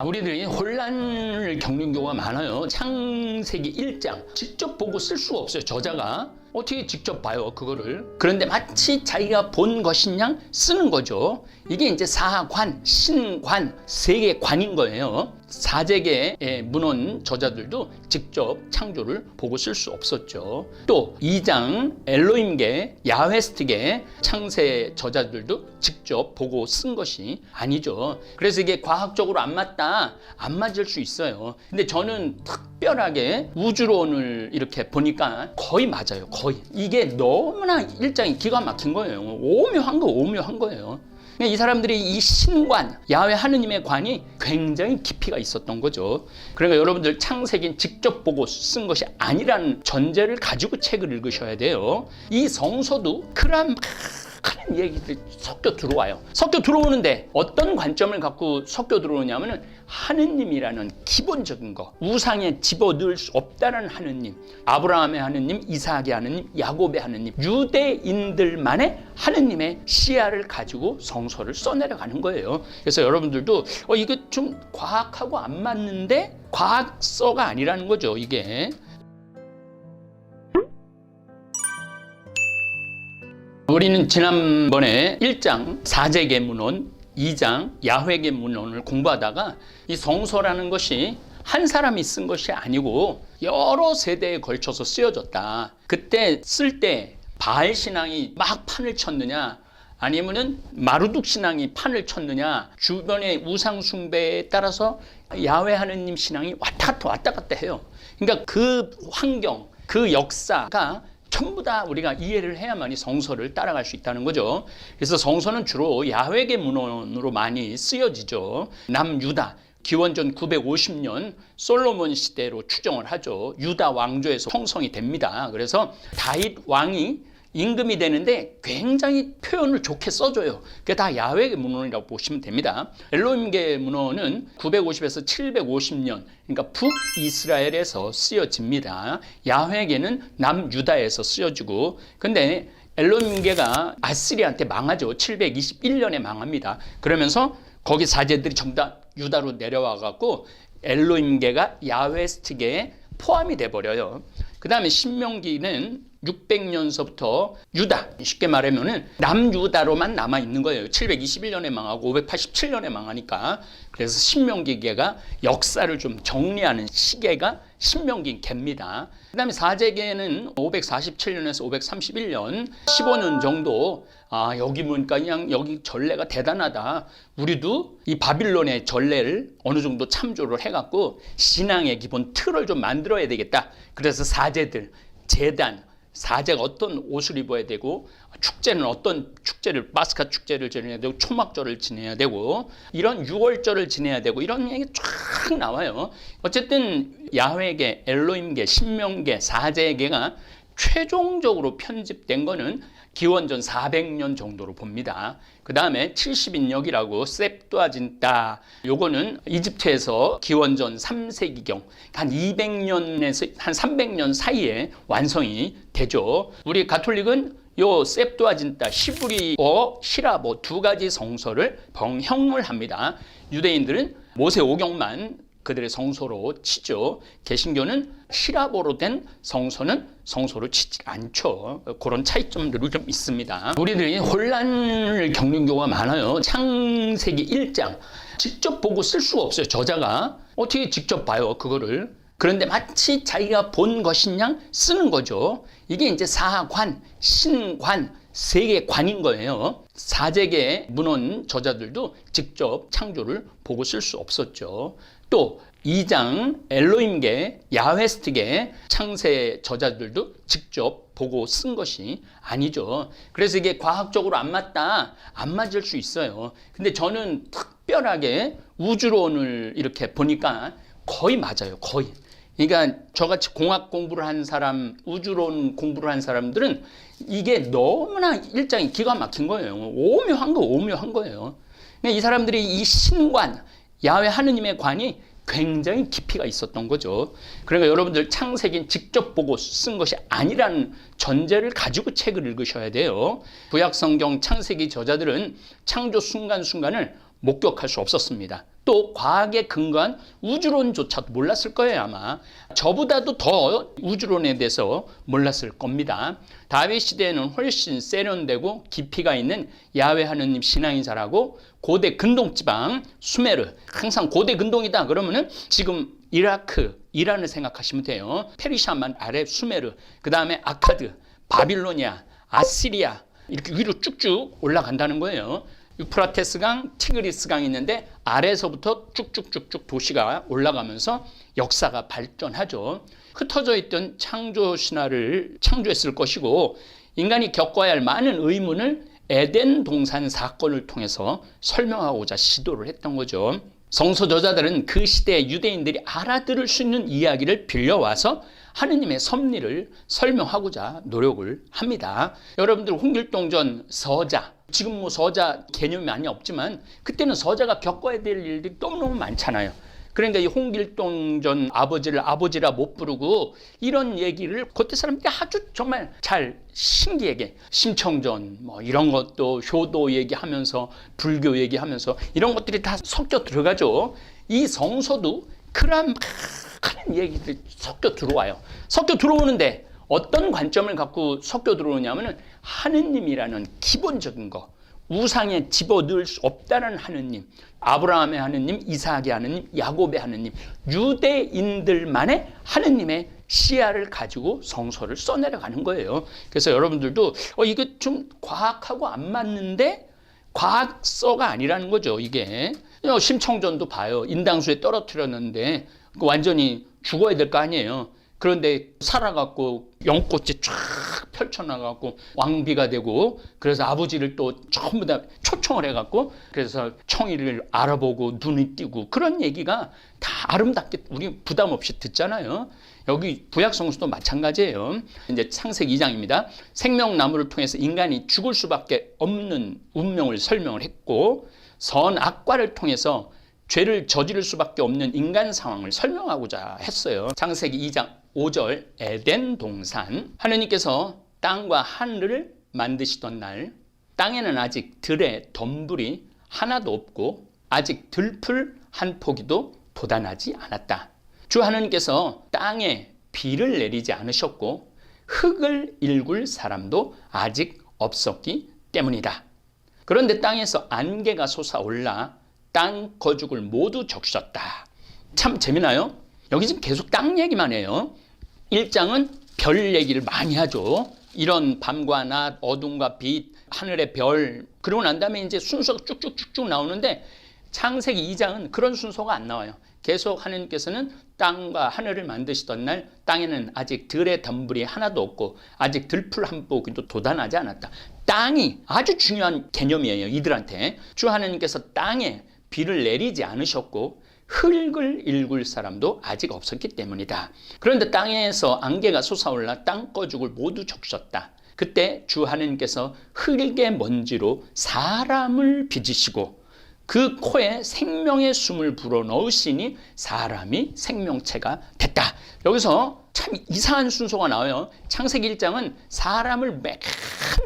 우리들이 혼란을 겪는 경우가 많아요. 창세기 1장 직접 보고 쓸 수가 없어요. 저자가 어떻게 직접 봐요 그거를. 그런데 마치 자기가 본 것인 양 쓰는 거죠. 이게 이제 사관, 신관, 세계관인 거예요. 사재계의 문헌 저자들도 직접 창조를 보고 쓸 수 없었죠. 또 2장 엘로힘계, 야훼스트계 창세 저자들도 직접 보고 쓴 것이 아니죠. 그래서 이게 과학적으로 안 맞다, 안 맞을 수 있어요. 근데 저는 특별하게 우주론을 이렇게 보니까 거의 맞아요. 거의. 이게 너무나 일장이 기가 막힌 거예요. 오묘한 거예요. 이 사람들이 이 신관, 야훼 하느님의 관이 굉장히 깊이가 있었던 거죠. 그러니까 여러분들 창세기는 직접 보고 쓴 것이 아니라는 전제를 가지고 책을 읽으셔야 돼요. 이 성서도 그런 많은 얘기들이 섞여 들어와요. 섞여 들어오는데 어떤 관점을 갖고 섞여 들어오냐면은 하느님이라는 기본적인 거, 우상에 집어넣을 수 없다는 하느님, 아브라함의 하느님, 이삭의 하느님, 야곱의 하느님, 유대인들만의 하느님의 시야를 가지고 성서를 써내려가는 거예요. 그래서 여러분들도 이거 좀 과학하고 안 맞는데 과학서가 아니라는 거죠, 이게. 우리는 지난번에 1장 사재계 문헌, 2장 야훼계 문헌을 공부하다가 이 성서라는 것이 한 사람이 쓴 것이 아니고 여러 세대에 걸쳐서 쓰여졌다. 그때 쓸 때 바알 신앙이 막 판을 쳤느냐, 아니면은 마르둑 신앙이 판을 쳤느냐, 주변의 우상 숭배에 따라서 야훼 하느님 신앙이 왔다 갔다 해요. 그러니까 그 환경, 그 역사가 전부 다 우리가 이해를 해야만이 성서를 따라갈 수 있다는 거죠. 그래서 성서는 주로 야훼계 문헌으로 많이 쓰여지죠. 남유다, 기원전 950년 솔로몬 시대로 추정을 하죠. 유다 왕조에서 형성이 됩니다. 그래서 다윗 왕이 임금이 되는데 굉장히 표현을 좋게 써줘요. 그게 다 야훼계 문헌이라고 보시면 됩니다. 엘로힘계 문헌은 950에서 750년, 그러니까 북이스라엘에서 쓰여집니다. 야훼계는 남유다에서 쓰여지고, 근데 엘로힘계가 아스리한테 망하죠. 721년에 망합니다. 그러면서 거기 사제들이 전부 다 유다로 내려와 갖고 엘로힘계가 야훼스트계에 포함이 돼 버려요. 그 다음에 신명기는 600년서부터 유다, 쉽게 말하면 남유다로만 남아있는 거예요. 721년에 망하고 587년에 망하니까. 그래서 신명기계가 역사를 좀 정리하는 시계가 신명기계입니다. 그 다음에 사재계는 547년에서 531년 15년 정도, 여기 보니까 그냥 여기 전례가 대단하다. 우리도 이 바빌론의 전례를 어느 정도 참조를 해갖고 신앙의 기본 틀을 좀 만들어야 되겠다. 그래서 사제들, 제단, 사제가 어떤 옷을 입어야 되고, 축제는 어떤 축제를, 파스카 축제를 지내야 되고, 초막절을 지내야 되고, 이런 유월절을 지내야 되고, 이런 얘기 쫙 나와요. 어쨌든 야훼계, 엘로힘계, 신명계, 사제계가 최종적으로 편집된 거는 기원전 400년 정도로 봅니다. 그 다음에 70인역이라고 셉뚜아진타, 요거는 이집트에서 기원전 3세기경 한 200년에서 한 300년 사이에 완성이 되죠. 우리 가톨릭은 요 셉뚜아진타, 히브리어, 히라보 두 가지 성서를 병형을 합니다. 유대인들은 모세오경만 그들의 성서로 치죠. 개신교는 히라보로 된 성서로 치지 않죠. 그런 차이점들이 좀 있습니다. 우리들이 혼란을 겪는 경우가 많아요. 창세기 1장 직접 보고 쓸 수가 없어요. 저자가 어떻게 직접 봐요 그거를. 그런데 마치 자기가 본 것인 양 쓰는 거죠. 이게 이제 사관, 신관, 세계관인 거예요. 사재계 문헌 저자들도 직접 창조를 보고 쓸 수 없었죠. 또 2장 엘로힘계, 야훼스트계 창세 저자들도 직접 보고 쓴 것이 아니죠. 그래서 이게 과학적으로 안 맞다, 안 맞을 수 있어요. 근데 저는 특별하게 우주론을 이렇게 보니까 거의 맞아요. 거의. 그러니까 저같이 공학 공부를 한 사람, 우주론 공부를 한 사람들은 이게 너무나 일장이 기가 막힌 거예요. 오묘한 거예요. 이 사람들이 이 신관, 야훼 하느님의 관이 굉장히 깊이가 있었던 거죠. 그러니까 여러분들 창세기는 직접 보고 쓴 것이 아니라는 전제를 가지고 책을 읽으셔야 돼요. 구약 성경 창세기 저자들은 창조 순간순간을 목격할 수 없었습니다. 또 과학에 근거한 우주론조차도 몰랐을 거예요. 아마 저보다도 더 우주론에 대해서 몰랐을 겁니다. 다윗 시대에는 훨씬 세련되고 깊이가 있는 야훼 하느님 신앙이 자라고 고대 근동지방 수메르, 항상 고대 근동이다 그러면은 지금 이라크, 이란을 생각하시면 돼요. 페르시아만 아래 수메르, 그 다음에 아카드, 바빌로니아, 아시리아 이렇게 위로 쭉쭉 올라간다는 거예요. 유프라테스강, 티그리스강이 있는데 아래에서부터 쭉쭉쭉쭉 도시가 올라가면서 역사가 발전하죠. 흩어져 있던 창조 신화를 창조했을 것이고 인간이 겪어야 할 많은 의문을 에덴 동산 사건을 통해서 설명하고자 시도를 했던 거죠. 성서 저자들은 그 시대의 유대인들이 알아들을 수 있는 이야기를 빌려와서 하느님의 섭리를 설명하고자 노력을 합니다. 여러분들 홍길동전 서자, 지금 뭐 서자 개념이 많이 없지만 그때는 서자가 겪어야 될 일들이 너무너무 많잖아요. 그러니까 이 홍길동전 아버지를 아버지라 못 부르고 이런 얘기를 그때 사람들이 아주 정말 잘 신기하게 심청전 뭐 이런 것도 효도 얘기하면서 불교 얘기하면서 이런 것들이 다 섞여 들어가죠. 이 성서도 그런 많은 얘기들이 섞여 들어와요. 섞여 들어오는데 어떤 관점을 갖고 섞여 들어오냐면은 하느님이라는 기본적인 거, 우상에 집어넣을 수 없다는 하느님, 아브라함의 하느님, 이삭의 하느님, 야곱의 하느님, 유대인들만의 하느님의 시야를 가지고 성서를 써내려가는 거예요. 그래서 여러분들도 이게 좀 과학하고 안 맞는데 과학서가 아니라는 거죠. 이게 심청전도 봐요. 인당수에 떨어뜨렸는데 완전히 죽어야 될 거 아니에요. 그런데 살아갖고 연꽃이 쫙 펼쳐나가고 왕비가 되고 그래서 아버지를 또 전부 다 초청을 해갖고 그래서 청이를 알아보고 눈이 띄고 그런 얘기가 다 아름답게 우리 부담 없이 듣잖아요. 여기 구약성서도 마찬가지예요. 이제 창세기 2장입니다. 생명나무를 통해서 인간이 죽을 수밖에 없는 운명을 설명을 했고 선악과를 통해서 죄를 저지를 수밖에 없는 인간 상황을 설명하고자 했어요. 창세기 2장 5절 에덴 동산 하느님께서 땅과 하늘을 만드시던 날 땅에는 아직 들의 덤불이 하나도 없고 아직 들풀 한 포기도 돋아나지 않았다. 주 하느님께서 땅에 비를 내리지 않으셨고 흙을 일굴 사람도 아직 없었기 때문이다. 그런데 땅에서 안개가 솟아올라 땅 거죽을 모두 적셨다. 참 재미나요? 여기 지금 계속 땅 얘기만 해요. 1장은 별 얘기를 많이 하죠. 이런 밤과 낮, 어둠과 빛, 하늘의 별. 그러고 난 다음에 이제 순서가 쭉쭉쭉쭉 나오는데 창세기 2장은 그런 순서가 안 나와요. 계속 하느님께서는 땅과 하늘을 만드시던 날 땅에는 아직 들의 덤불이 하나도 없고 아직 들풀 한 포기도 돋아나지 않았다. 땅이 아주 중요한 개념이에요. 이들한테. 주 하느님께서 땅에 비를 내리지 않으셨고 흙을 일굴 사람도 아직 없었기 때문이다. 그런데 땅에서 안개가 솟아올라 땅거죽을 모두 적셨다. 그때 주 하느님께서 흙의 먼지로 사람을 빚으시고 그 코에 생명의 숨을 불어넣으시니 사람이 생명체가 됐다. 여기서 참 이상한 순서가 나와요. 창세기 1장은 사람을 맨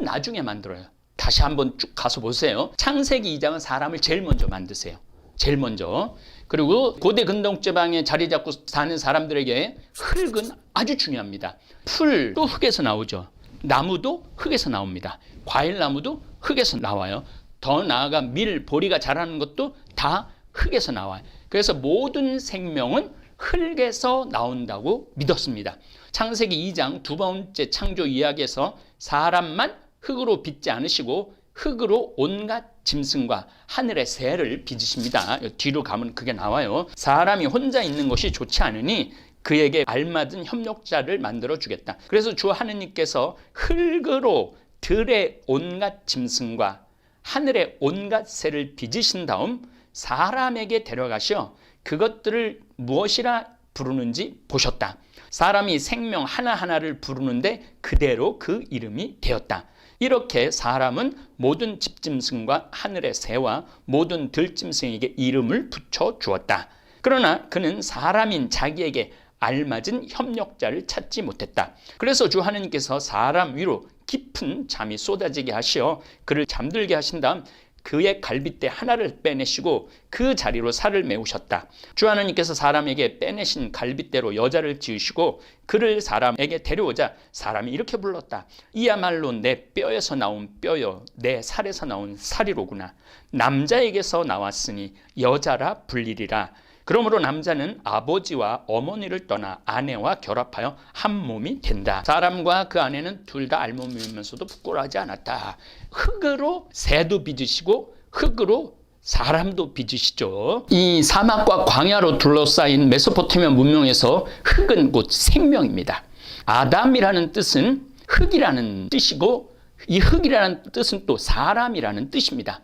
나중에 만들어요. 다시 한번 쭉 가서 보세요. 창세기 2장은 사람을 제일 먼저 만드세요. 제일 먼저. 그리고 고대 근동지방에 자리 잡고 사는 사람들에게 흙은 아주 중요합니다. 풀도 흙에서 나오죠. 나무도 흙에서 나옵니다. 과일나무도 흙에서 나와요. 더 나아가 밀, 보리가 자라는 것도 다 흙에서 나와요. 그래서 모든 생명은 흙에서 나온다고 믿었습니다. 창세기 2장 두 번째 창조 이야기에서 사람만 흙으로 빚지 않으시고 흙으로 온갖 짐승과 하늘의 새를 빚으십니다. 뒤로 가면 그게 나와요. 사람이 혼자 있는 것이 좋지 않으니 그에게 알맞은 협력자를 만들어 주겠다. 그래서 주 하느님께서 흙으로 들의 온갖 짐승과 하늘의 온갖 새를 빚으신 다음 사람에게 데려가셔 그것들을 무엇이라 부르는지 보셨다. 사람이 생명 하나하나를 부르는데 그대로 그 이름이 되었다. 이렇게 사람은 모든 집짐승과 하늘의 새와 모든 들짐승에게 이름을 붙여 주었다. 그러나 그는 사람인 자기에게 알맞은 협력자를 찾지 못했다. 그래서 주 하느님께서 사람 위로 깊은 잠이 쏟아지게 하시어 그를 잠들게 하신 다음 그의 갈빗대 하나를 빼내시고 그 자리로 살을 메우셨다. 주 하나님께서 사람에게 빼내신 갈빗대로 여자를 지으시고 그를 사람에게 데려오자 사람이 이렇게 불렀다. 이야말로 내 뼈에서 나온 뼈요 내 살에서 나온 살이로구나. 남자에게서 나왔으니 여자라 불리리라. 그러므로 남자는 아버지와 어머니를 떠나 아내와 결합하여 한 몸이 된다. 사람과 그 아내는 둘 다 알몸이면서도 부끄러워하지 않았다. 흙으로 새도 빚으시고 흙으로 사람도 빚으시죠. 이 사막과 광야로 둘러싸인 메소포타미아 문명에서 흙은 곧 생명입니다. 아담이라는 뜻은 흙이라는 뜻이고 이 흙이라는 뜻은 또 사람이라는 뜻입니다.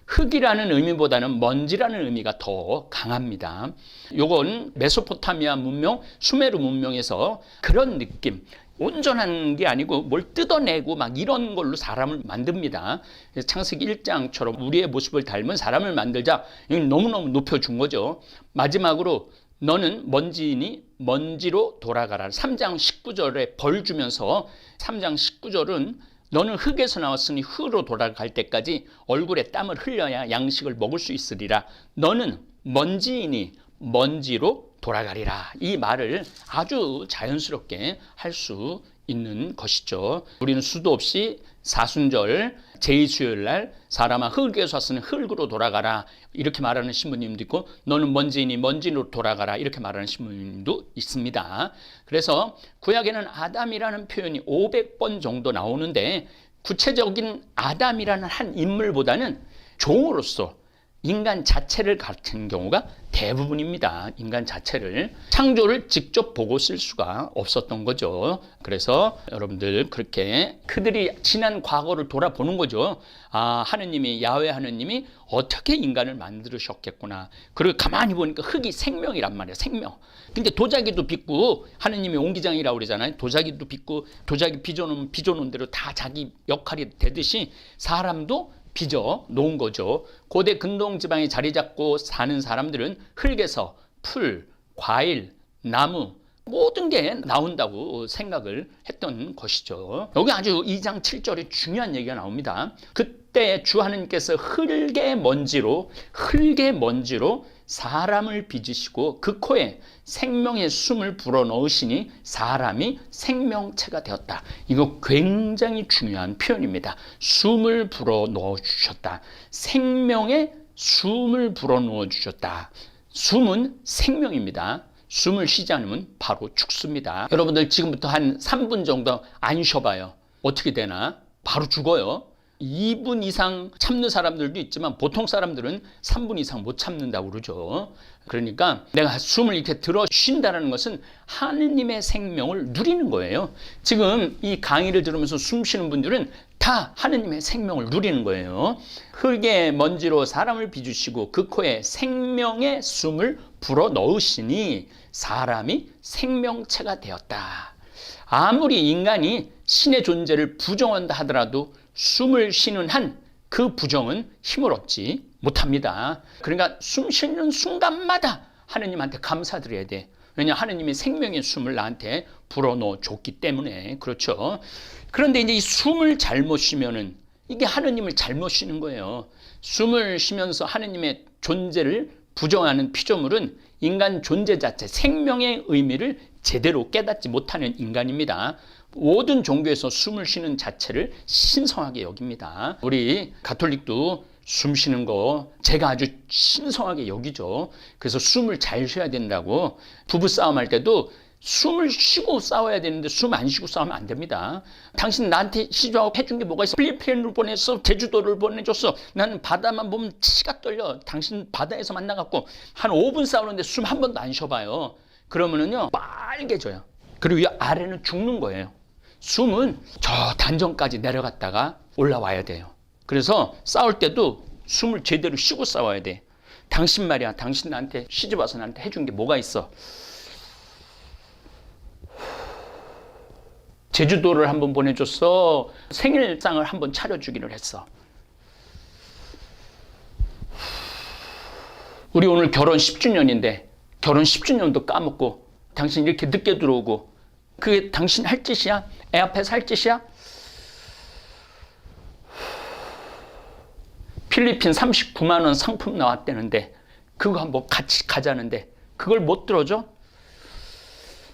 흙이라는 의미보다는 먼지라는 의미가 더 강합니다. 요건 메소포타미아 문명, 수메르 문명에서 그런 느낌, 온전한 게 아니고 뭘 뜯어내고 막 이런 걸로 사람을 만듭니다. 창세기 1장처럼 우리의 모습을 닮은 사람을 만들자. 너무너무 높여준 거죠. 마지막으로 너는 먼지니 먼지로 돌아가라. 3장 19절에 벌 주면서 3장 19절은 너는 흙에서 나왔으니 흙으로 돌아갈 때까지 얼굴에 땀을 흘려야 양식을 먹을 수 있으리라. 너는 먼지이니 먼지로 돌아가리라. 이 말을 아주 자연스럽게 할 수 있는 것이죠. 우리는 수도 없이 사순절 제2수요일 날 사람아 흙에서 왔으니 흙으로 돌아가라 이렇게 말하는 신부님도 있고 너는 먼지이니 먼지로 돌아가라 이렇게 말하는 신부님도 있습니다. 그래서 구약에는 아담이라는 표현이 500번 정도 나오는데 구체적인 아담이라는 한 인물보다는 종으로서 인간 자체를 가르치는 경우가 대부분입니다. 인간 자체를 창조를 직접 보고 쓸 수가 없었던 거죠. 그래서 여러분들 그렇게 그들이 지난 과거를 돌아보는 거죠. 아, 하느님이 야훼 하느님이 어떻게 인간을 만드셨겠구나. 그리고 가만히 보니까 흙이 생명이란 말이에요. 생명. 근데 도자기도 빚고 하느님이 옹기장이라고 그러잖아요. 도자기도 빚고 도자기 빚어놓으면 빚어놓은 대로 다 자기 역할이 되듯이 사람도 빚어 놓은 거죠. 고대 근동 지방에 자리 잡고 사는 사람들은 흙에서 풀, 과일, 나무 모든 게 나온다고 생각을 했던 것이죠. 여기 아주 2장 7절에 중요한 얘기가 나옵니다. 그때 주 하나님께서 흙의 먼지로 사람을 빚으시고 그 코에 생명의 숨을 불어넣으시니 사람이 생명체가 되었다. 이거 굉장히 중요한 표현입니다. 숨을 불어넣어 주셨다. 생명의 숨을 불어넣어 주셨다. 숨은 생명입니다. 숨을 쉬지 않으면 바로 죽습니다. 여러분들 지금부터 한 3분 정도 안 쉬어봐요. 어떻게 되나? 바로 죽어요. 2분 이상 참는 사람들도 있지만 보통 사람들은 3분 이상 못 참는다고 그러죠. 그러니까 내가 숨을 이렇게 들어 쉰다는 것은 하느님의 생명을 누리는 거예요. 지금 이 강의를 들으면서 숨 쉬는 분들은 다 하느님의 생명을 누리는 거예요. 흙의 먼지로 사람을 빚으시고 그 코에 생명의 숨을 불어 넣으시니 사람이 생명체가 되었다. 아무리 인간이 신의 존재를 부정한다 하더라도 숨을 쉬는 한 그 부정은 힘을 얻지 못합니다. 그러니까 숨 쉬는 순간마다 하느님한테 감사드려야 돼. 왜냐 하느님이 생명의 숨을 나한테 불어넣어 줬기 때문에. 그렇죠. 그런데 이제 이 숨을 잘못 쉬면은 이게 하느님을 잘못 쉬는 거예요. 숨을 쉬면서 하느님의 존재를 부정하는 피조물은 인간 존재 자체, 생명의 의미를 제대로 깨닫지 못하는 인간입니다. 모든 종교에서 숨을 쉬는 자체를 신성하게 여깁니다. 우리 가톨릭도 숨 쉬는 거 제가 아주 신성하게 여기죠. 그래서 숨을 잘 쉬어야 된다고. 부부 싸움할 때도 숨을 쉬고 싸워야 되는데 숨 안 쉬고 싸우면 안 됩니다. 당신 나한테 시주하고 해준 게 뭐가 있어? 필리핀을 보냈어? 제주도를 보내줬어? 나는 바다만 보면 치가 떨려. 당신 바다에서 만나갖고 한 5분 싸우는데 숨 한 번도 안 쉬어봐요. 그러면은요 빨개져요. 그리고 이 아래는 죽는 거예요. 숨은 저 단전까지 내려갔다가 올라와야 돼요. 그래서 싸울 때도 숨을 제대로 쉬고 싸워야 돼. 당신 말이야. 당신 나한테 시집 와서 나한테 해준 게 뭐가 있어? 제주도를 한번 보내줬어. 생일상을 한번 차려주기를 했어. 우리 오늘 결혼 10주년인데 결혼 10주년도 까먹고 당신 이렇게 늦게 들어오고 그게 당신 할 짓이야? 애 앞에서 할 짓이야? 필리핀 39만 원 상품 나왔다는데 그거 한번 같이 가자는데 그걸 못 들어줘?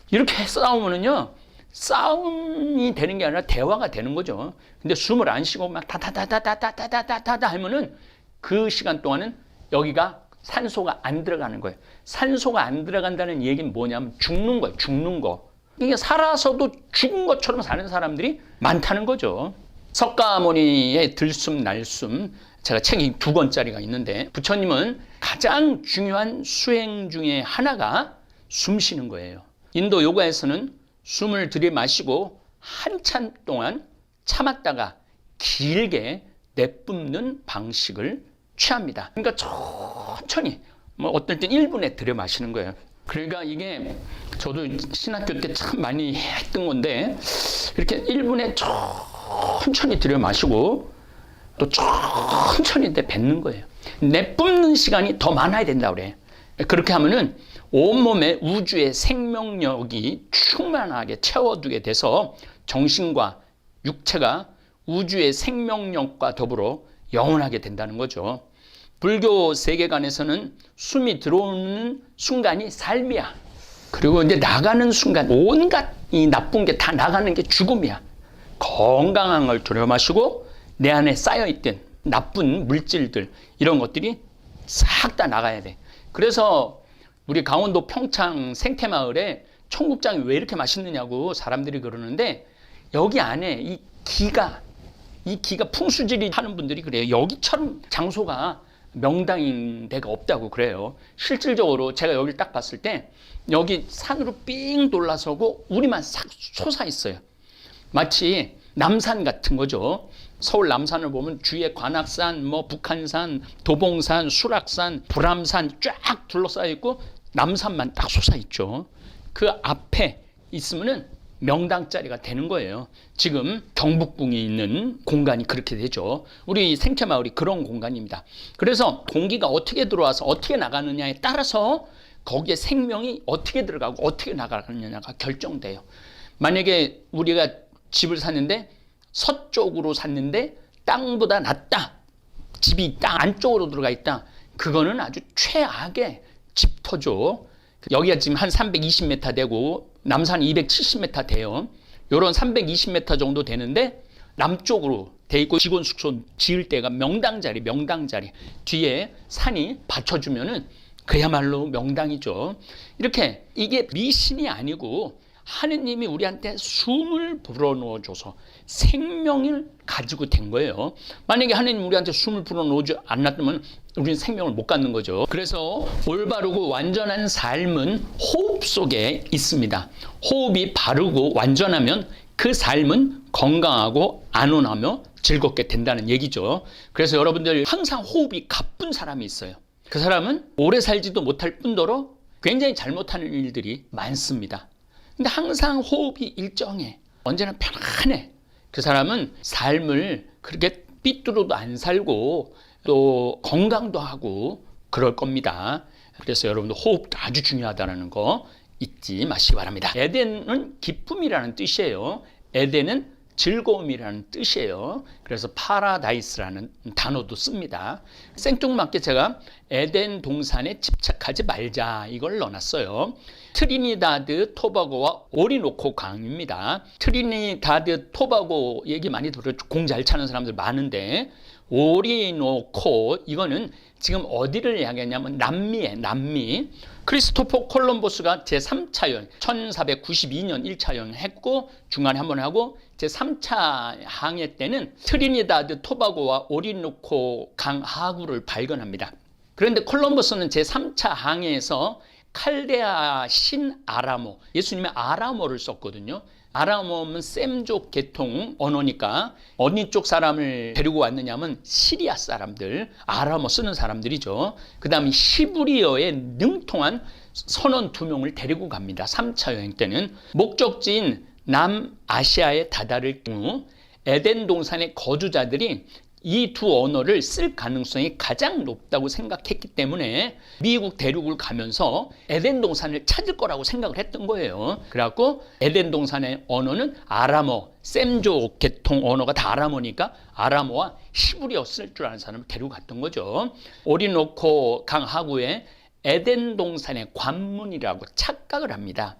이렇게 싸우면은요, 싸움이 되는 게 아니라 대화가 되는 거죠. 근데 숨을 안 쉬고 막 다다다다다다다다다 하면은 그 시간 동안은 여기가 산소가 안 들어가는 거예요. 산소가 안 들어간다는 얘기는 뭐냐면 죽는 거예요. 죽는 거. 이게 살아서도 죽은 것처럼 사는 사람들이 많다는 거죠. 석가모니의 들숨 날숨, 제가 책이 2권짜리가 있는데 부처님은 가장 중요한 수행 중에 하나가 숨 쉬는 거예요. 인도 요가에서는 숨을 들이마시고 한참 동안 참았다가 길게 내뿜는 방식을 취합니다. 그러니까 천천히, 뭐 어떨 땐 1분에 들이마시는 거예요. 그러니까 이게 저도 신학교 때 참 많이 했던 건데 이렇게 1분에 천천히 들이마시고 또 천천히 뱉는 거예요. 내뿜는 시간이 더 많아야 된다고 그래. 그렇게 하면은 온몸에 우주의 생명력이 충만하게 채워두게 돼서 정신과 육체가 우주의 생명력과 더불어 영원하게 된다는 거죠. 불교 세계관에서는 숨이 들어오는 순간이 삶이야. 그리고 이제 나가는 순간 온갖 이 나쁜 게 다 나가는 게 죽음이야. 건강한 걸 들여마시고 내 안에 쌓여있던 나쁜 물질들 이런 것들이 싹 다 나가야 돼. 그래서 우리 강원도 평창 생태마을에 청국장이 왜 이렇게 맛있느냐고 사람들이 그러는데 여기 안에 이 기가 풍수지리 하는 분들이 그래요. 여기처럼 장소가 명당인 데가 없다고 그래요. 실질적으로 제가 여기를 딱 봤을 때 여기 산으로 삥 둘러서고 우리만 싹 솟아 있어요. 마치 남산 같은 거죠. 서울 남산을 보면 주위에 관악산, 뭐 북한산, 도봉산, 수락산, 불암산 쫙 둘러싸여 있고 남산만 딱 솟아 있죠. 그 앞에 있으면은 명당짜리가 되는 거예요. 지금 경북궁이 있는 공간이 그렇게 되죠. 우리 생태마을이 그런 공간입니다. 그래서 공기가 어떻게 들어와서 어떻게 나가느냐에 따라서 거기에 생명이 어떻게 들어가고 어떻게 나가느냐가 결정돼요. 만약에 우리가 집을 샀는데 서쪽으로 샀는데 땅보다 낮다. 집이 땅 안쪽으로 들어가 있다. 그거는 아주 최악의 집터죠. 여기가 지금 한 320m 되고 남산이 270m 돼요. 요런 320m 정도 되는데 남쪽으로 돼 있고 직원 숙소 지을 때가 명당 자리 뒤에 산이 받쳐주면은 그야말로 명당이죠. 이렇게 이게 미신이 아니고 하느님이 우리한테 숨을 불어넣어줘서 생명을 가지고 된 거예요. 만약에 하느님 우리한테 숨을 불어넣지 않았다면 우리는 생명을 못 갖는 거죠. 그래서 올바르고 완전한 삶은 호흡 속에 있습니다. 호흡이 바르고 완전하면 그 삶은 건강하고 안온하며 즐겁게 된다는 얘기죠. 그래서 여러분들 항상 호흡이 가쁜 사람이 있어요. 그 사람은 오래 살지도 못할 뿐더러 굉장히 잘못하는 일들이 많습니다. 근데 항상 호흡이 일정해. 언제나 편안해. 그 사람은 삶을 그렇게 삐뚤어도 안 살고 또 건강도 하고 그럴 겁니다. 그래서 여러분들 호흡도 아주 중요하다는 거 잊지 마시기 바랍니다. 에덴은 기쁨이라는 뜻이에요. 에덴은 즐거움이라는 뜻이에요. 그래서 파라다이스라는 단어도 씁니다. 생뚱맞게 제가 에덴 동산에 집착하지 말자 이걸 넣어놨어요. 트리니다드 토바고와 오리노코 강입니다. 트리니다드 토바고 얘기 많이 들었죠. 공 잘 차는 사람들 많은데 오리노코 이거는 지금 어디를 이야기하냐면 남미에 남미. 크리스토퍼 콜럼버스가 제3차 여행 1492년 1차 여행 했고 중간에 한번 하고 제3차 항해 때는 트리니다드 토바고와 오리노코 강 하구를 발견합니다. 그런데 콜럼버스는 제3차 항해에서 칼데아 신 아라모, 예수님의 아라모를 썼거든요. 아라모는 셈족 계통 언어니까 어느 쪽 사람을 데리고 왔느냐면 시리아 사람들, 아라모 쓰는 사람들이죠. 그 다음에 히브리어에 능통한 선원 2명을 데리고 갑니다. 3차 여행 때는 목적지인 남아시아에 다다를 경우 에덴 동산의 거주자들이 이 두 언어를 쓸 가능성이 가장 높다고 생각했기 때문에 미국 대륙을 가면서 에덴 동산을 찾을 거라고 생각을 했던 거예요. 그래갖고 에덴 동산의 언어는 아람어, 셈조 계통 언어가 다 아람어니까 아람어와 히브리어 쓸 줄 아는 사람을 데리고 갔던 거죠. 오리노코 강 하구에 에덴 동산의 관문이라고 착각을 합니다.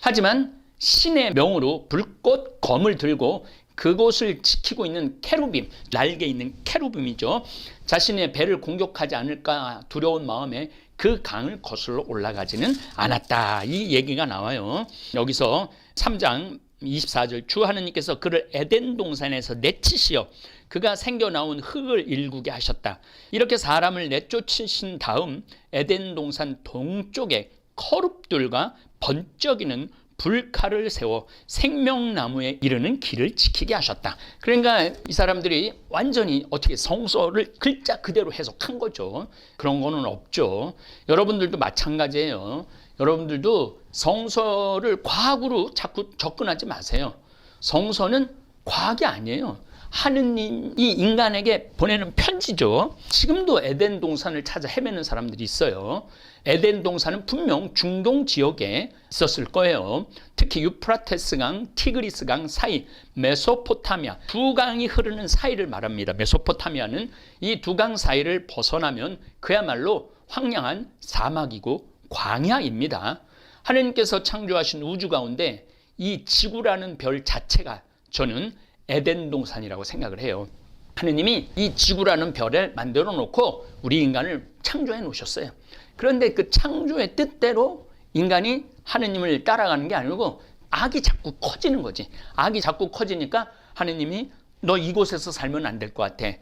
하지만 신의 명으로 불꽃 검을 들고 그곳을 지키고 있는 케루빔, 날개 있는 케루빔이죠. 자신의 배를 공격하지 않을까 두려운 마음에 그 강을 거슬러 올라가지는 않았다. 이 얘기가 나와요. 여기서 3장 24절 주 하느님께서 그를 에덴 동산에서 내치시어 그가 생겨나온 흙을 일구게 하셨다. 이렇게 사람을 내쫓으신 다음 에덴 동산 동쪽에 커룹들과 번쩍이는 불칼을 세워 생명나무에 이르는 길을 지키게 하셨다. 그러니까 이 사람들이 완전히 어떻게 성서를 글자 그대로 해석한 거죠. 그런 거는 없죠. 여러분들도 마찬가지예요. 여러분들도 성서를 과학으로 자꾸 접근하지 마세요. 성서는 과학이 아니에요. 하느님이 인간에게 보내는 편지죠. 지금도 에덴 동산을 찾아 헤매는 사람들이 있어요. 에덴 동산은 분명 중동 지역에 있었을 거예요. 특히 유프라테스 강, 티그리스 강 사이, 메소포타미아 두 강이 흐르는 사이를 말합니다. 메소포타미아는 이 두 강 사이를 벗어나면 그야말로 황량한 사막이고 광야입니다. 하느님께서 창조하신 우주 가운데 이 지구라는 별 자체가 저는 에덴 동산이라고 생각을 해요. 하느님이 이 지구라는 별을 만들어 놓고 우리 인간을 창조해 놓으셨어요. 그런데 그 창조의 뜻대로 인간이 하느님을 따라가는 게 아니고 악이 자꾸 커지는 거지. 악이 자꾸 커지니까 하느님이 너 이곳에서 살면 안 될 것 같아.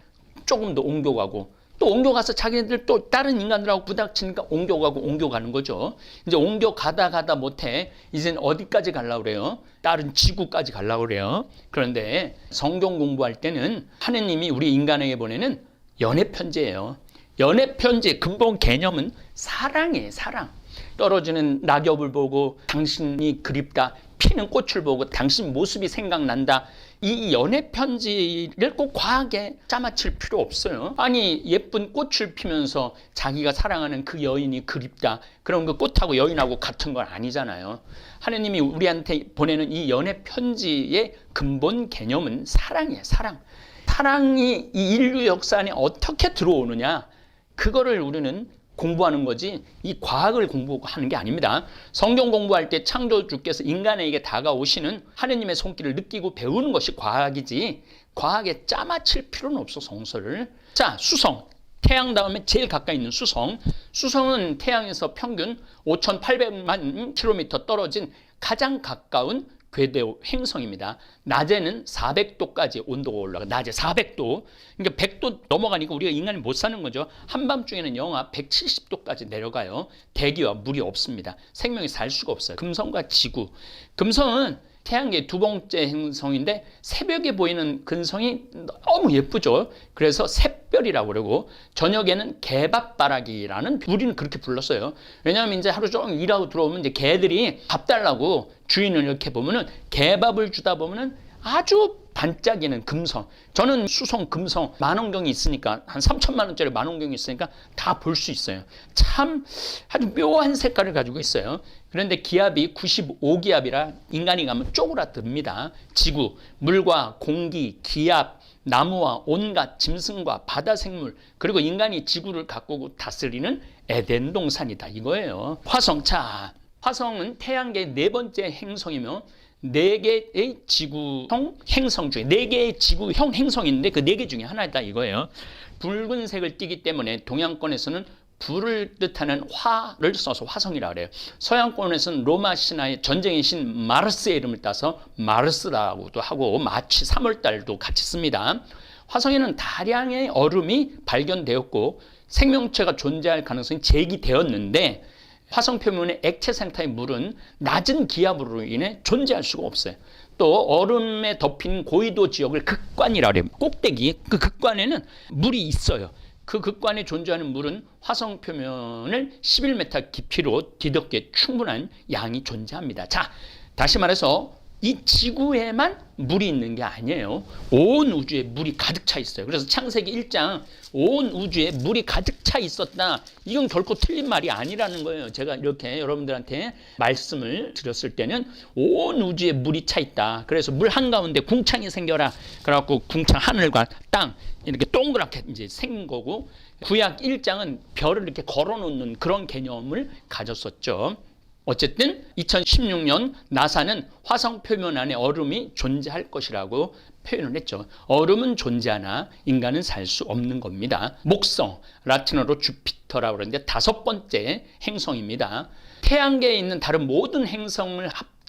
조금 더 옮겨가고 또 옮겨가서 자기네들 또 다른 인간들하고 부닥치니까 옮겨가는 거죠. 이제 옮겨가다 못해 이제는 어디까지 가려고 그래요? 다른 지구까지 가려고 그래요. 그런데 성경 공부할 때는 하느님이 우리 인간에게 보내는 연애 편지예요. 연애 편지의 근본 개념은 사랑이에요. 사랑. 떨어지는 낙엽을 보고 당신이 그립다. 피는 꽃을 보고 당신 모습이 생각난다. 이 연애 편지를 꼭 과하게 짜맞힐 필요 없어요. 아니 예쁜 꽃을 피면서 자기가 사랑하는 그 여인이 그립다. 그럼 그 꽃하고 여인하고 같은 건 아니잖아요. 하느님이 우리한테 보내는 이 연애 편지의 근본 개념은 사랑이에요. 사랑. 사랑이 이 인류 역사 안에 어떻게 들어오느냐. 그거를 우리는 공부하는 거지 이 과학을 공부하는 게 아닙니다. 성경 공부할 때 창조주께서 인간에게 다가오시는 하느님의 손길을 느끼고 배우는 것이 과학이지 과학에 짜맞힐 필요는 없어 성서를. 자, 수성. 태양 다음에 제일 가까이 있는 수성. 수성은 태양에서 평균 5,800만 킬로미터 떨어진 가장 가까운 궤도 행성입니다. 낮에는 400도까지 온도가 올라가. 낮에 400도. 그러니까 100도 넘어가니까 우리가 인간이 못 사는 거죠. 한밤중에는 영하 170도까지 내려가요. 대기와 물이 없습니다. 생명이 살 수가 없어요. 금성과 지구. 금성은 태양계의 두 번째 행성인데 새벽에 보이는 근성이 너무 예쁘죠. 그래서 샛별이라고 그러고 저녁에는 개밥바라기라는 우리는 그렇게 불렀어요. 왜냐하면 이제 하루 종일 일하고 들어오면 이제 개들이 밥 달라고 주인을 이렇게 보면은 개밥을 주다 보면은 아주 반짝이는 금성. 저는 수성, 금성, 만원경이 있으니까 한 3천만 원짜리 만원경이 있으니까 다 볼 수 있어요. 참 아주 묘한 색깔을 가지고 있어요. 그런데 기압이 95기압이라 인간이 가면 쪼그라듭니다. 지구, 물과 공기, 기압, 나무와 온갖 짐승과 바다 생물 그리고 인간이 지구를 가꾸고 다스리는 에덴 동산이다 이거예요. 화성. 자, 화성은 태양계의 네 번째 행성이며 4개의 지구형 행성 중에 4개의 지구형 행성인데 그 4개 중에 하나다 이거예요. 붉은색을 띠기 때문에 동양권에서는 불을 뜻하는 화를 써서 화성이라고 그래요. 서양권에서는 로마 신화의 전쟁의 신 마르스의 이름을 따서 마르스라고도 하고 마치 3월달도 같이 씁니다. 화성에는 다량의 얼음이 발견되었고 생명체가 존재할 가능성이 제기되었는데 화성 표면의 액체 상태의 물은 낮은 기압으로 인해 존재할 수가 없어요. 또 얼음에 덮인 고위도 지역을 극관이라고 해요. 꼭대기, 그 극관에는 물이 있어요. 그 극관에 존재하는 물은 화성 표면을 11m 깊이로 뒤덮기에 충분한 양이 존재합니다. 자, 다시 말해서 이 지구에만 물이 있는 게 아니에요. 온 우주에 물이 가득 차 있어요. 그래서 창세기 1장 온 우주에 물이 가득 차 있었다. 이건 결코 틀린 말이 아니라는 거예요. 제가 이렇게 여러분들한테 말씀을 드렸을 때는 온 우주에 물이 차 있다. 그래서 물 한가운데 궁창이 생겨라. 그래갖고 궁창 하늘과 땅 이렇게 동그랗게 이제 생긴 거고, 구약 1장은 별을 이렇게 걸어놓는 그런 개념을 가졌었죠. 어쨌든 2016년 나사는 화성 표면 안에 얼음이 존재할 것이라고 표현을 했죠. 얼음은 존재하나 인간은 살 수 없는 겁니다. 목성, 라틴어로 주피터라고 그러는데 5번째 행성입니다. 태양계에 있는 다른 모든 행성을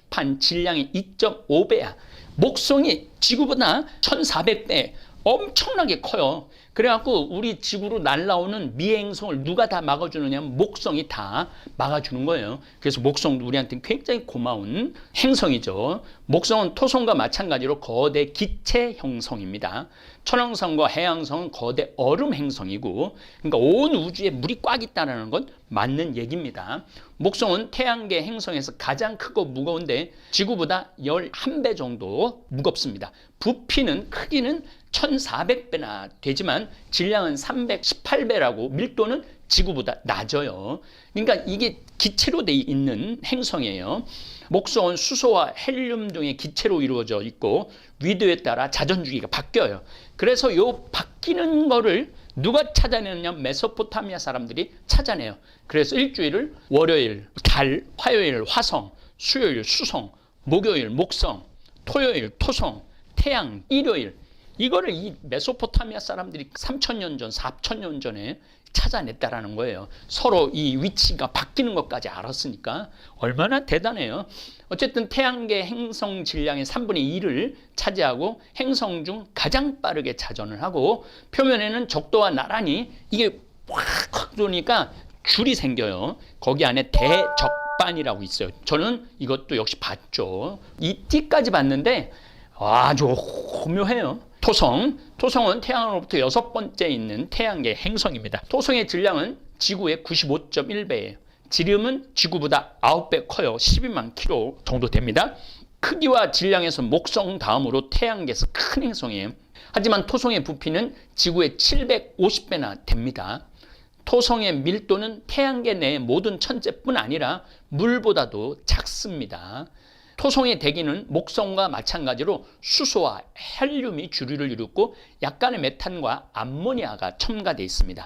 합한 질량이 2.5배야. 목성이 지구보다 1400배 엄청나게 커요. 그래갖고 우리 지구로 날아오는 미행성을 누가 다 막아주느냐면 목성이 다 막아주는 거예요. 그래서 목성도 우리한테 굉장히 고마운 행성이죠. 목성은 토성과 마찬가지로 거대 기체 형성입니다. 천왕성과 해왕성은 거대 얼음 행성이고, 그러니까 온 우주에 물이 꽉 있다는 건 맞는 얘기입니다. 목성은 태양계 행성에서 가장 크고 무거운데 지구보다 11배 정도 무겁습니다. 부피는 크기는 1400배나 되지만 질량은 318배라고 밀도는 지구보다 낮아요. 그러니까 이게 기체로 돼 있는 행성이에요. 목성은 수소와 헬륨 등의 기체로 이루어져 있고 위도에 따라 자전주기가 바뀌어요. 그래서 요 바뀌는 거를 누가 찾아내느냐? 메소포타미아 사람들이 찾아내요. 그래서 일주일을 월요일 달, 화요일 화성, 수요일 수성, 목요일 목성, 토요일 토성, 태양 일요일, 이거를 이 메소포타미아 사람들이 3000년 전, 4000년 전에 찾아냈다라는 거예요. 서로 이 위치가 바뀌는 것까지 알았으니까 얼마나 대단해요. 어쨌든 태양계 행성 질량의 3분의 1을 차지하고 행성 중 가장 빠르게 자전을 하고, 표면에는 적도와 나란히 이게 확 도니까 줄이 생겨요. 거기 안에 대적반이라고 있어요. 저는 이것도 역시 봤죠. 이 띠까지 봤는데 아주 호묘해요. 토성은 태양으로부터 6번째 있는 태양계 행성입니다. 토성의 질량은 지구의 95.1배예요. 지름은 지구보다 9배 커요. 12만 킬로 정도 됩니다. 크기와 질량에서 목성 다음으로 태양계에서 큰 행성이에요. 하지만 토성의 부피는 지구의 750배나 됩니다. 토성의 밀도는 태양계 내의 모든 천체뿐 아니라 물보다도 작습니다. 토성의 대기는 목성과 마찬가지로 수소와 헬륨이 주류를 이루고 약간의 메탄과 암모니아가 첨가되어 있습니다.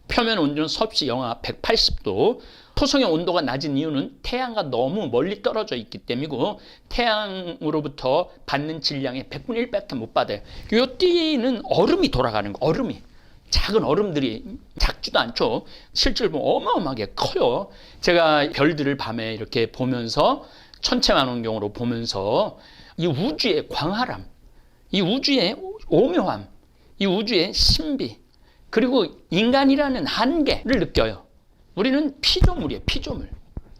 표면 온도는 섭씨 영하 180도. 토성의 온도가 낮은 이유는 태양과 너무 멀리 떨어져 있기 때문이고, 태양으로부터 받는 질량의 100분의 1밖에 못 받아요. 이 띠는 얼음이 돌아가는 거, 얼음이. 작은 얼음들이 작지도 않죠. 실제로 보면 어마어마하게 커요. 제가 별들을 밤에 이렇게 보면서, 천체만원경으로 보면서 이 우주의 광활함, 이 우주의 오묘함, 이 우주의 신비, 그리고 인간이라는 한계를 느껴요. 우리는 피조물이에요.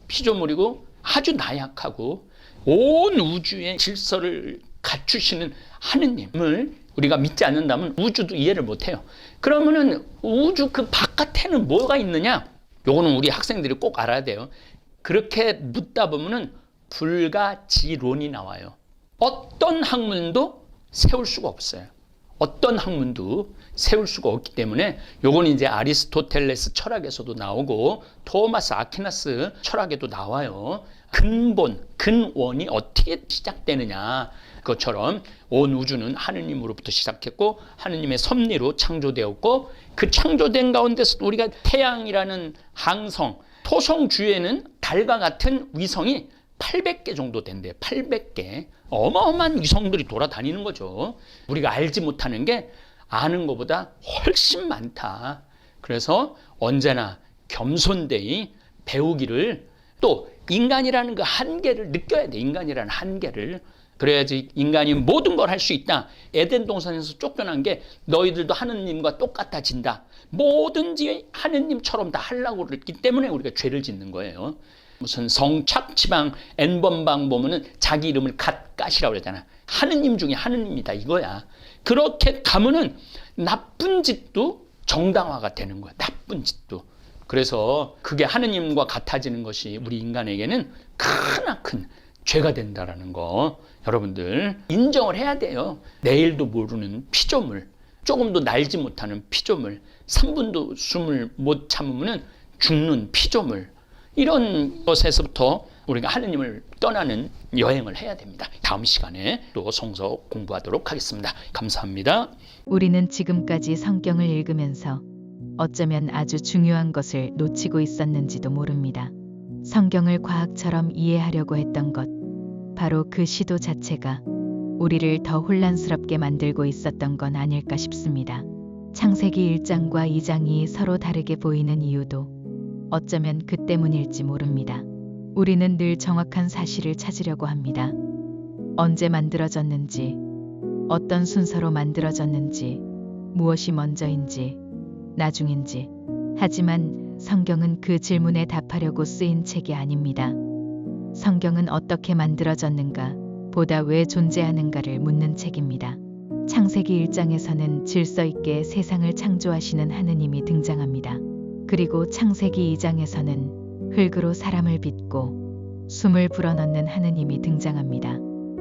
피조물이고 아주 나약하고 온 우주의 질서를 갖추시는 하느님을 우리가 믿지 않는다면 우주도 이해를 못해요. 그러면은 우주 그 바깥에는 뭐가 있느냐? 요거는 우리 학생들이 꼭 알아야 돼요. 그렇게 묻다 보면은 불가지론이 나와요. 어떤 학문도 세울 수가 없어요. 어떤 학문도 세울 수가 없기 때문에 요건 이제 아리스토텔레스 철학에서도 나오고 토마스 아퀴나스 철학에도 나와요. 근원이 어떻게 시작되느냐. 그것처럼 온 우주는 하느님으로부터 시작했고 하느님의 섭리로 창조되었고, 그 창조된 가운데서 우리가 태양이라는 항성, 토성 주위에는 달과 같은 위성이 800개 정도 된대요. 800개. 어마어마한 위성들이 돌아다니는 거죠. 우리가 알지 못하는 게 아는 것보다 훨씬 많다. 그래서 언제나 겸손되이 배우기를, 또 인간이라는 그 한계를 느껴야 돼. 인간이라는 한계를. 그래야지 인간이 모든 걸 할 수 있다. 에덴 동산에서 쫓겨난 게 너희들도 하느님과 똑같아진다. 뭐든지 하느님처럼 다 하려고 그랬기 때문에 우리가 죄를 짓는 거예요. 무슨 성착취방 N번방 보면은 자기 이름을 갓갓이라고 그러잖아. 하느님 중에 하느님이다 이거야. 그렇게 가면은 나쁜 짓도 정당화가 되는 거야. 나쁜 짓도. 그래서 그게 하느님과 같아지는 것이 우리 인간에게는 크나큰 죄가 된다라는 거 여러분들 인정을 해야 돼요. 내일도 모르는 피조물, 조금도 날지 못하는 피조물, 3분도 숨을 못 참으면 죽는 피조물, 이런 것에서부터 우리가 하느님을 떠나는 여행을 해야 됩니다. 다음 시간에 또 성서 공부하도록 하겠습니다. 감사합니다. 우리는 지금까지 성경을 읽으면서 어쩌면 아주 중요한 것을 놓치고 있었는지도 모릅니다. 성경을 과학처럼 이해하려고 했던 것, 바로 그 시도 자체가 우리를 더 혼란스럽게 만들고 있었던 건 아닐까 싶습니다. 창세기 1장과 2장이 서로 다르게 보이는 이유도 어쩌면 그 때문일지 모릅니다. 우리는 늘 정확한 사실을 찾으려고 합니다. 언제 만들어졌는지, 어떤 순서로 만들어졌는지, 무엇이 먼저인지, 나중인지. 하지만 성경은 그 질문에 답하려고 쓰인 책이 아닙니다. 성경은 어떻게 만들어졌는가, 보다 왜 존재하는가를 묻는 책입니다. 창세기 1장에서는 질서 있게 세상을 창조하시는 하느님이 등장합니다. 그리고 창세기 2장에서는 흙으로 사람을 빚고 숨을 불어넣는 하느님이 등장합니다.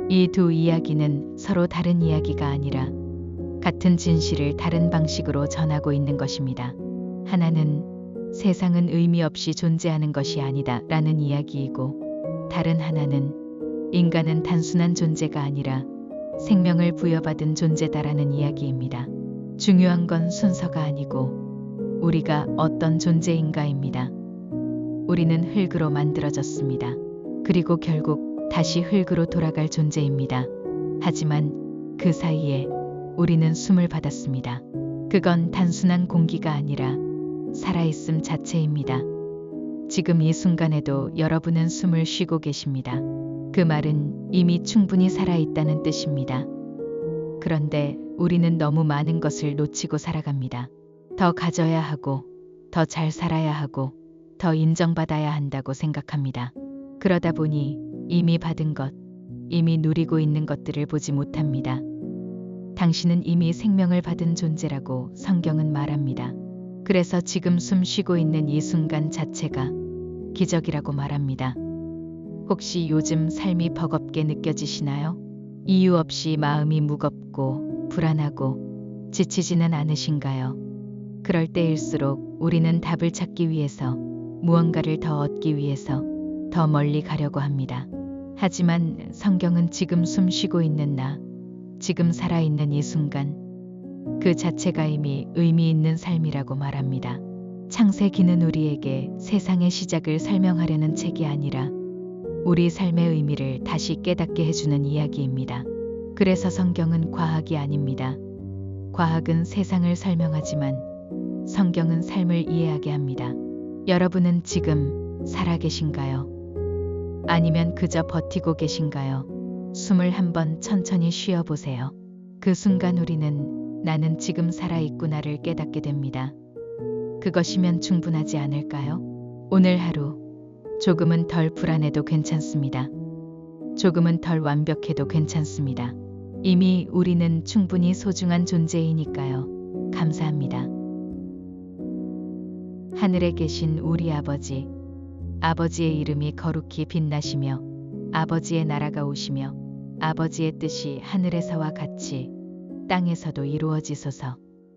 이 두 이야기는 서로 다른 이야기가 아니라 같은 진실을 다른 방식으로 전하고 있는 것입니다. 하나는 세상은 의미 없이 존재하는 것이 아니다 라는 이야기이고, 다른 하나는 인간은 단순한 존재가 아니라 생명을 부여받은 존재다라는 이야기입니다. 중요한 건 순서가 아니고 우리가 어떤 존재인가입니다. 우리는 흙으로 만들어졌습니다. 그리고 결국 다시 흙으로 돌아갈 존재입니다. 하지만 그 사이에 우리는 숨을 받았습니다. 그건 단순한 공기가 아니라 살아있음 자체입니다. 지금 이 순간에도 여러분은 숨을 쉬고 계십니다. 그 말은 이미 충분히 살아있다는 뜻입니다. 그런데 우리는 너무 많은 것을 놓치고 살아갑니다. 더 가져야 하고, 더 잘 살아야 하고, 더 인정받아야 한다고 생각합니다. 그러다 보니 이미 받은 것, 이미 누리고 있는 것들을 보지 못합니다. 당신은 이미 생명을 받은 존재라고 성경은 말합니다. 그래서 지금 숨 쉬고 있는 이 순간 자체가 기적이라고 말합니다. 혹시 요즘 삶이 버겁게 느껴지시나요? 이유 없이 마음이 무겁고 불안하고 지치지는 않으신가요? 그럴 때일수록 우리는 답을 찾기 위해서, 무언가를 더 얻기 위해서 더 멀리 가려고 합니다. 하지만 성경은 지금 숨 쉬고 있는 나, 지금 살아있는 이 순간, 그 자체가 이미 의미 있는 삶이라고 말합니다. 창세기는 우리에게 세상의 시작을 설명하려는 책이 아니라 우리 삶의 의미를 다시 깨닫게 해주는 이야기입니다. 그래서 성경은 과학이 아닙니다. 과학은 세상을 설명하지만 성경은 삶을 이해하게 합니다. 여러분은 지금 살아계신가요? 아니면 그저 버티고 계신가요? 숨을 한번 천천히 쉬어보세요. 그 순간 우리는 나는 지금 살아있구나를 깨닫게 됩니다. 그것이면 충분하지 않을까요? 오늘 하루 조금은 덜 불안해도 괜찮습니다. 조금은 덜 완벽해도 괜찮습니다. 이미 우리는 충분히 소중한 존재이니까요. 감사합니다. 하늘에 계신 우리 아버지, 아버지의 이름이 거룩히 빛나시며 아버지의 나라가 오시며 아버지의 뜻이 하늘에서와 같이 땅에서도 이루어지소서.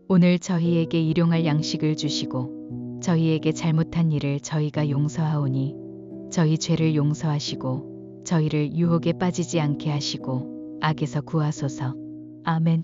오늘 저희에게 일용할 양식을 주시고 저희에게 잘못한 일을 저희가 용서하오니 저희 죄를 용서하시고 저희를 유혹에 빠지지 않게 하시고 악에서 구하소서. 아멘.